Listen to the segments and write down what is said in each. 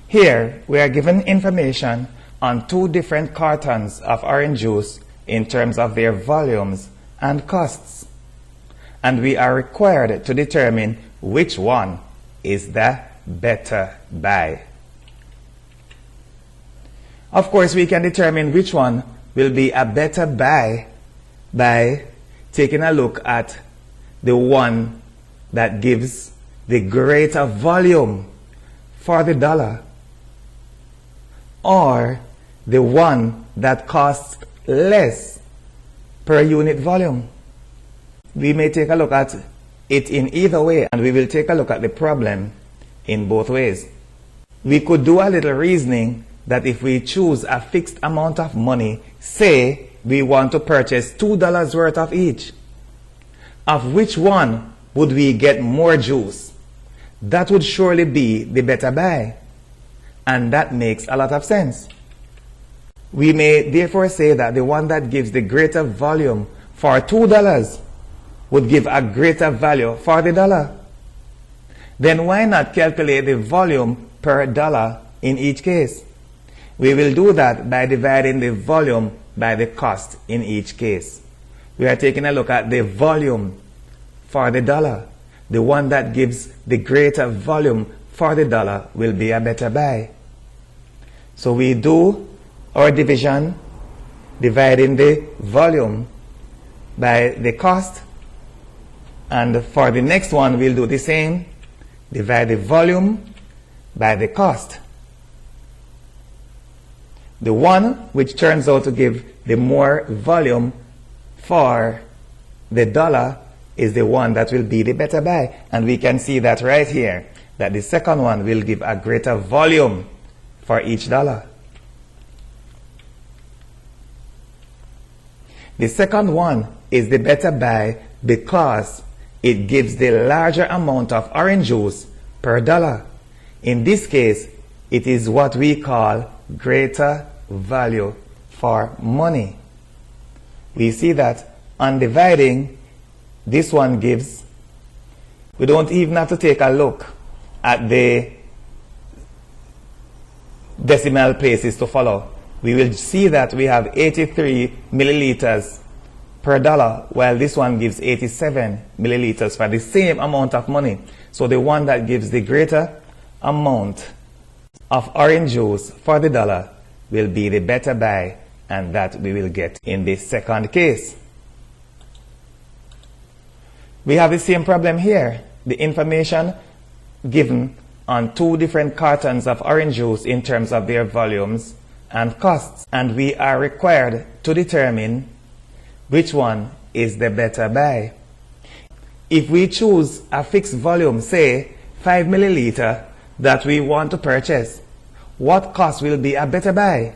Here, we are given information on 2 different cartons of orange juice in terms of their volumes and costs. And we are required to determine which one is the better buy. Of course, we can determine which one will be a better buy by taking a look at the one that gives the greater volume for the dollar, or the one that costs less per unit volume. We may take a look at it in either way, and we will take a look at the problem in both ways. We could do a little reasoning that if we choose a fixed amount of money, say we want to purchase $2 worth of each, of which one would we get more juice? That would surely be the better buy. And that makes a lot of sense. We may therefore say that the one that gives the greater volume for $2 would give a greater value for the dollar. Then why not calculate the volume per dollar in each case? We will do that by dividing the volume by the cost in each case. We are taking a look at the volume for the dollar. The one that gives the greater volume for the dollar will be a better buy. So we do our division, dividing the volume by the cost. And for the next one, we'll do the same. Divide the volume by the cost. The one which turns out to give the more volume for the dollar is the one that will be the better buy. And we can see that right here, that the second one will give a greater volume for each dollar. The second one is the better buy because it gives the larger amount of orange juice per dollar. In this case, it is what we call greater value for money. We see that on dividing, this one gives, we don't even have to take a look at the decimal places to follow. We will see that we have 83 milliliters per dollar, while this one gives 87 milliliters for the same amount of money. So the one that gives the greater amount of orange juice for the dollar will be the better buy, and that we will get in the second case. We have the same problem here. The information given on 2 different cartons of orange juice in terms of their volumes and costs, and we are required to determine which one is the better buy. If we choose a fixed volume, say 5 milliliter, that we want to purchase, what cost will be a better buy?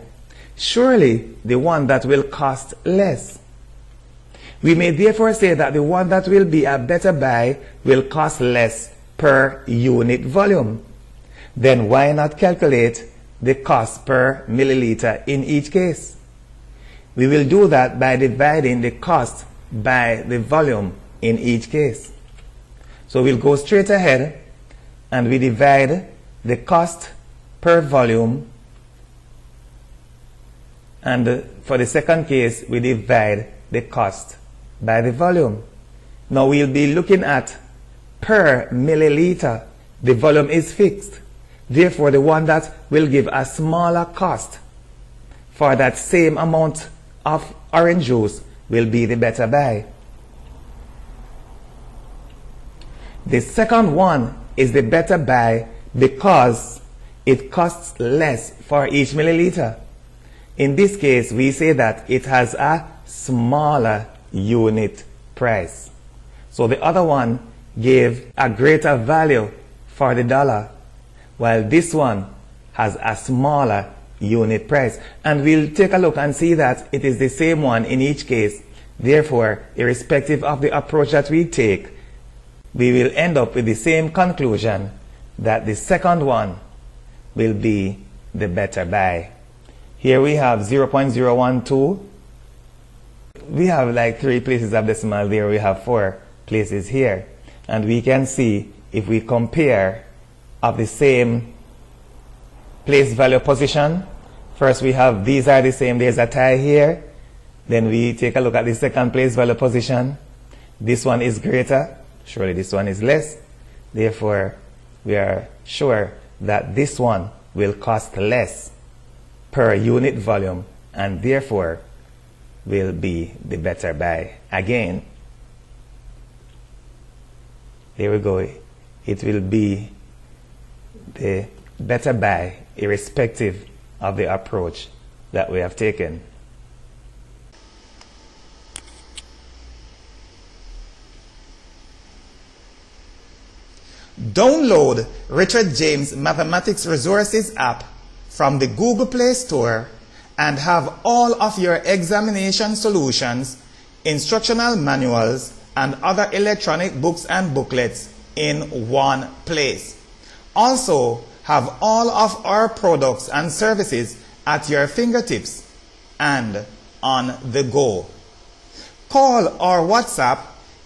Surely the one that will cost less. We may therefore say that the one that will be a better buy will cost less per unit volume. Then why not calculate the cost per milliliter in each case? We will do that by dividing the cost by the volume in each case. So we'll go straight ahead and we divide the cost per volume, and for the second case we divide the cost by the volume. Now we'll be looking at per milliliter. The volume is fixed. Therefore, the one that will give a smaller cost for that same amount of orange juice will be the better buy. The second one is the better buy because it costs less for each milliliter. In this case, we say that it has a smaller unit price. So the other one gave a greater value for the dollar, while this one has a smaller unit price. And we'll take a look and see that it is the same one in each case. Therefore, irrespective of the approach that we take, we will end up with the same conclusion, that the second one will be the better buy. Here we have 0.012. We have like 3 places of decimal there. We have 4 places here. And we can see if we compare of the same place value position. First we have these are the same, there's a tie here. Then we take a look at the second place value position. This one is greater, surely this one is less. Therefore, we are sure that this one will cost less per unit volume and therefore will be the better buy. Again, here we go. It will be the better buy irrespective of the approach that we have taken. Download Richard James Mathematics Resources app from the Google Play Store and have all of your examination solutions, instructional manuals, and other electronic books and booklets in one place. Also, have all of our products and services at your fingertips and on the go. Call or WhatsApp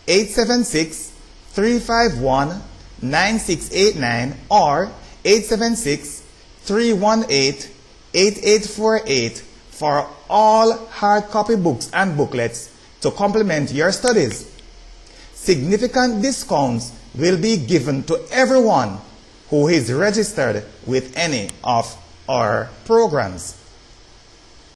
876-351-9689 or 876-318-8848 for all hard copy books and booklets to complement your studies. Significant discounts will be given to everyone who is registered with any of our programs.